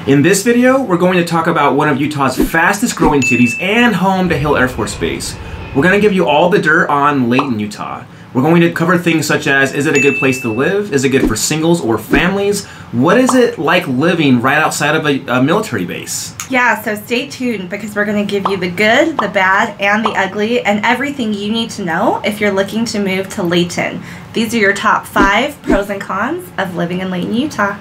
In this video, we're going to talk about one of Utah's fastest growing cities and home to Hill Air Force Base. We're going to give you all the dirt on Layton, Utah. We're going to cover things such as, is it a good place to live? Is it good for singles or families? What is it like living right outside of a military base? Yeah, so stay tuned because we're going to give you the good, the bad, and the ugly, and everything you need to know if you're looking to move to Layton. These are your top 5 pros and cons of living in Layton, Utah.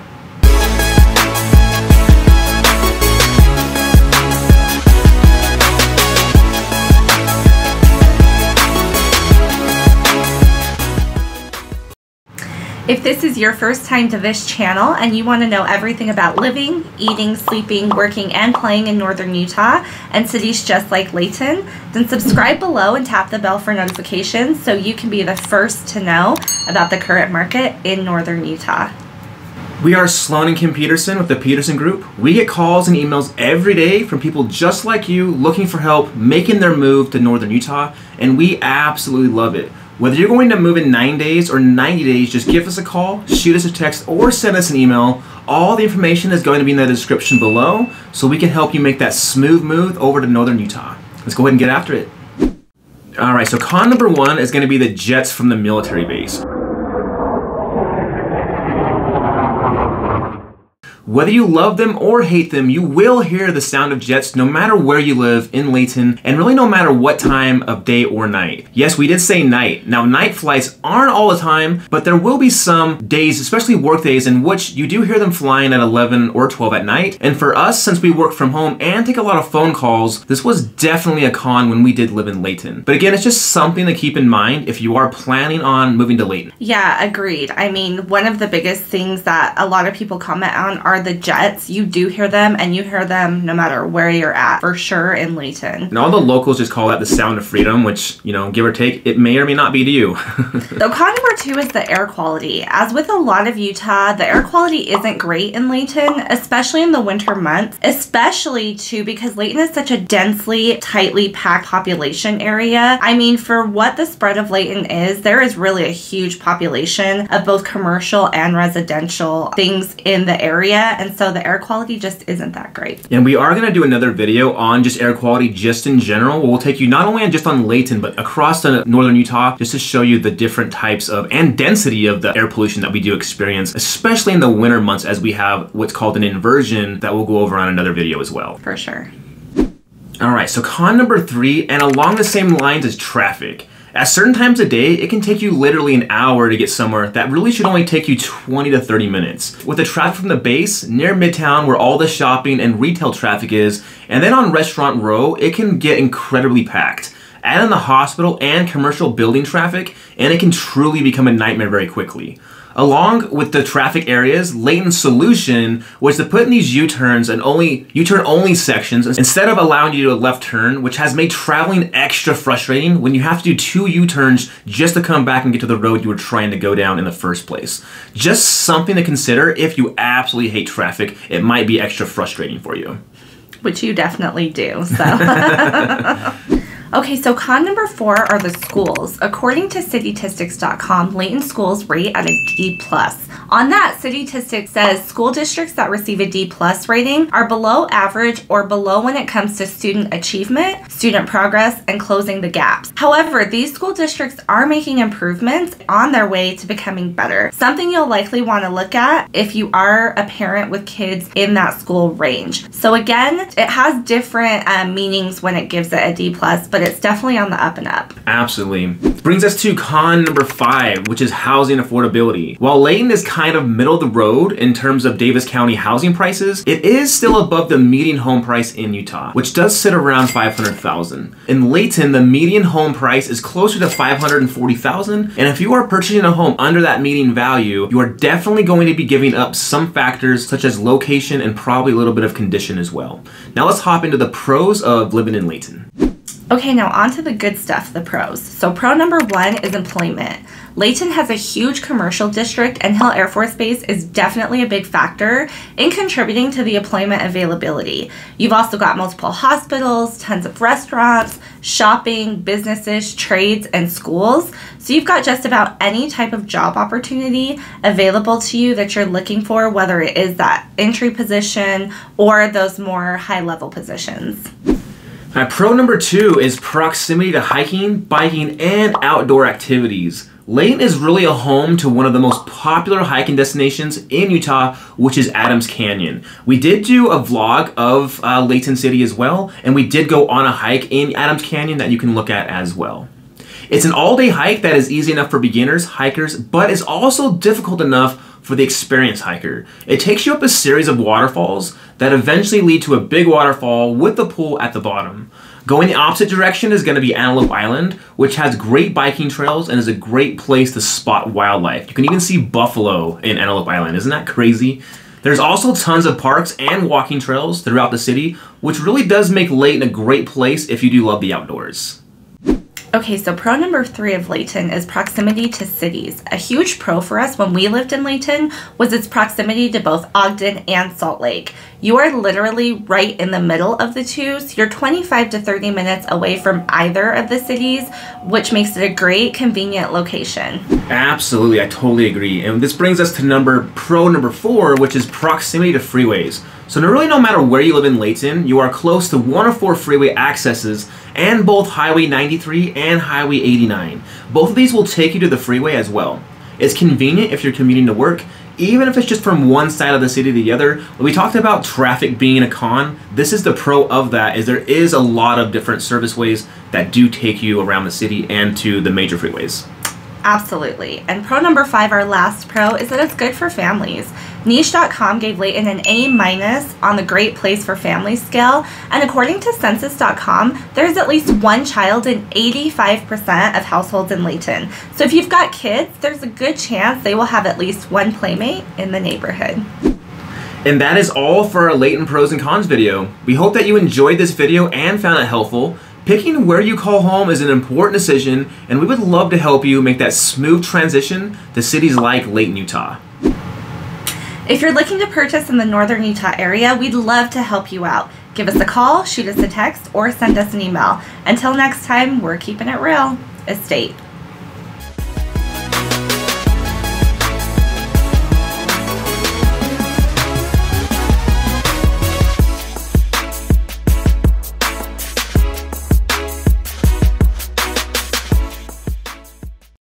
If this is your first time to this channel and you want to know everything about living, eating, sleeping, working, and playing in northern Utah and cities just like Layton, then subscribe below and tap the bell for notifications so you can be the first to know about the current market in northern Utah. We are Sloan and Kim Peterson with the Peterson Group. We get calls and emails every day from people just like you looking for help making their move to northern Utah, and we absolutely love it. Whether you're going to move in 9 days or 90 days, just give us a call, shoot us a text, or send us an email. All the information is going to be in the description below so we can help you make that smooth move over to northern Utah. Let's go ahead and get after it. Alright, so con number 1 is going to be the jets from the military base. Whether you love them or hate them, you will hear the sound of jets no matter where you live in Layton, and really no matter what time of day or night. Yes, we did say night. Now, night flights aren't all the time, but there will be some days, especially work days, in which you do hear them flying at 11 or 12 at night. And for us, since we work from home and take a lot of phone calls, this was definitely a con when we did live in Layton. But again, it's just something to keep in mind if you are planning on moving to Layton. Yeah, agreed. I mean, one of the biggest things that a lot of people comment on are the jets. You do hear them, and you hear them no matter where you're at, for sure, in Layton. And all the locals just call that the sound of freedom, which, you know, give or take, it may or may not be to you. So con number 2 is the air quality. As with a lot of Utah, the air quality isn't great in Layton, especially in the winter months, especially too because Layton is such a densely, tightly packed population area. I mean, for what the spread of Layton is, there is really a huge population of both commercial and residential things in the area, and so the air quality just isn't that great. And we are going to do another video on just air quality just in general. We'll take you not only just on Layton, but across the northern Utah, just to show you the different types of and density of the air pollution that we do experience, especially in the winter months, as we have what's called an inversion that we'll go over on another video as well. For sure. Alright, so con number 3, and along the same lines as traffic. At certain times of day, it can take you literally an hour to get somewhere that really should only take you 20 to 30 minutes. With the traffic from the base, near Midtown where all the shopping and retail traffic is, and then on Restaurant Row, it can get incredibly packed. Add in the hospital and commercial building traffic, and it can truly become a nightmare very quickly. Along with the traffic areas, Layton's solution was to put in these U-turns and U-turn only sections instead of allowing you to do a left turn, which has made traveling extra frustrating when you have to do 2 U-turns just to come back and get to the road you were trying to go down in the first place. Just something to consider if you absolutely hate traffic. It might be extra frustrating for you. Which you definitely do, so. Okay, so con number 4 are the schools. According to citytistics.com, Layton schools rate at a D+. On that, Citytistics says school districts that receive a D+ rating are below average or below when it comes to student achievement, student progress, and closing the gaps. However, these school districts are making improvements on their way to becoming better. Something you'll likely want to look at if you are a parent with kids in that school range. So again, it has different meanings when it gives it a D+, but it's definitely on the up and up. Absolutely. Brings us to con number 5, which is housing affordability. While Layton is kind of middle of the road in terms of Davis County housing prices, it is still above the median home price in Utah, which does sit around $500,000. In Layton, the median home price is closer to $540,000, and if you are purchasing a home under that median value, you are definitely going to be giving up some factors such as location and probably a little bit of condition as well. Now let's hop into the pros of living in Layton. Okay, now on to the good stuff, the pros. So pro number 1 is employment. Layton has a huge commercial district, and Hill Air Force Base is definitely a big factor in contributing to the employment availability. You've also got multiple hospitals, tons of restaurants, shopping, businesses, trades, and schools. So you've got just about any type of job opportunity available to you that you're looking for, whether it is that entry position or those more high-level positions. Pro number 2 is proximity to hiking, biking, and outdoor activities. Layton is really a home to one of the most popular hiking destinations in Utah, which is Adams Canyon. We did do a vlog of Layton City as well, and we did go on a hike in Adams Canyon that you can look at as well. It's an all-day hike that is easy enough for beginners, hikers, but is also difficult enough for the experienced hiker. It takes you up a series of waterfalls that eventually lead to a big waterfall with the pool at the bottom. Going the opposite direction is going to be Antelope Island, which has great biking trails and is a great place to spot wildlife. You can even see buffalo in Antelope Island. Isn't that crazy? There's also tons of parks and walking trails throughout the city, which really does make Layton a great place if you do love the outdoors. Okay, so pro number 3 of Layton is proximity to cities. A huge pro for us when we lived in Layton was its proximity to both Ogden and Salt Lake. You are literally right in the middle of the two, so you're 25 to 30 minutes away from either of the cities, which makes it a great, convenient location. Absolutely, I totally agree. And this brings us to pro number 4, which is proximity to freeways. So really, no matter where you live in Layton, you are close to one of 4 freeway accesses and both Highway 93 and Highway 89. Both of these will take you to the freeway as well. It's convenient if you're commuting to work, even if it's just from one side of the city to the other. When we talked about traffic being a con, this is the pro of that, is there is a lot of different service ways that do take you around the city and to the major freeways. Absolutely. And pro number 5, our last pro, is that it's good for families. Niche.com gave Layton an A- on the Great Place for Families scale, and according to Census.com, there's at least one child in 85% of households in Layton. So if you've got kids, there's a good chance they will have at least one playmate in the neighborhood. And that is all for our Layton pros and cons video. We hope that you enjoyed this video and found it helpful. Picking where you call home is an important decision, and we would love to help you make that smooth transition to cities like Layton, Utah. If you're looking to purchase in the northern Utah area, we'd love to help you out. Give us a call, shoot us a text, or send us an email. Until next time, we're keeping it real. Estate.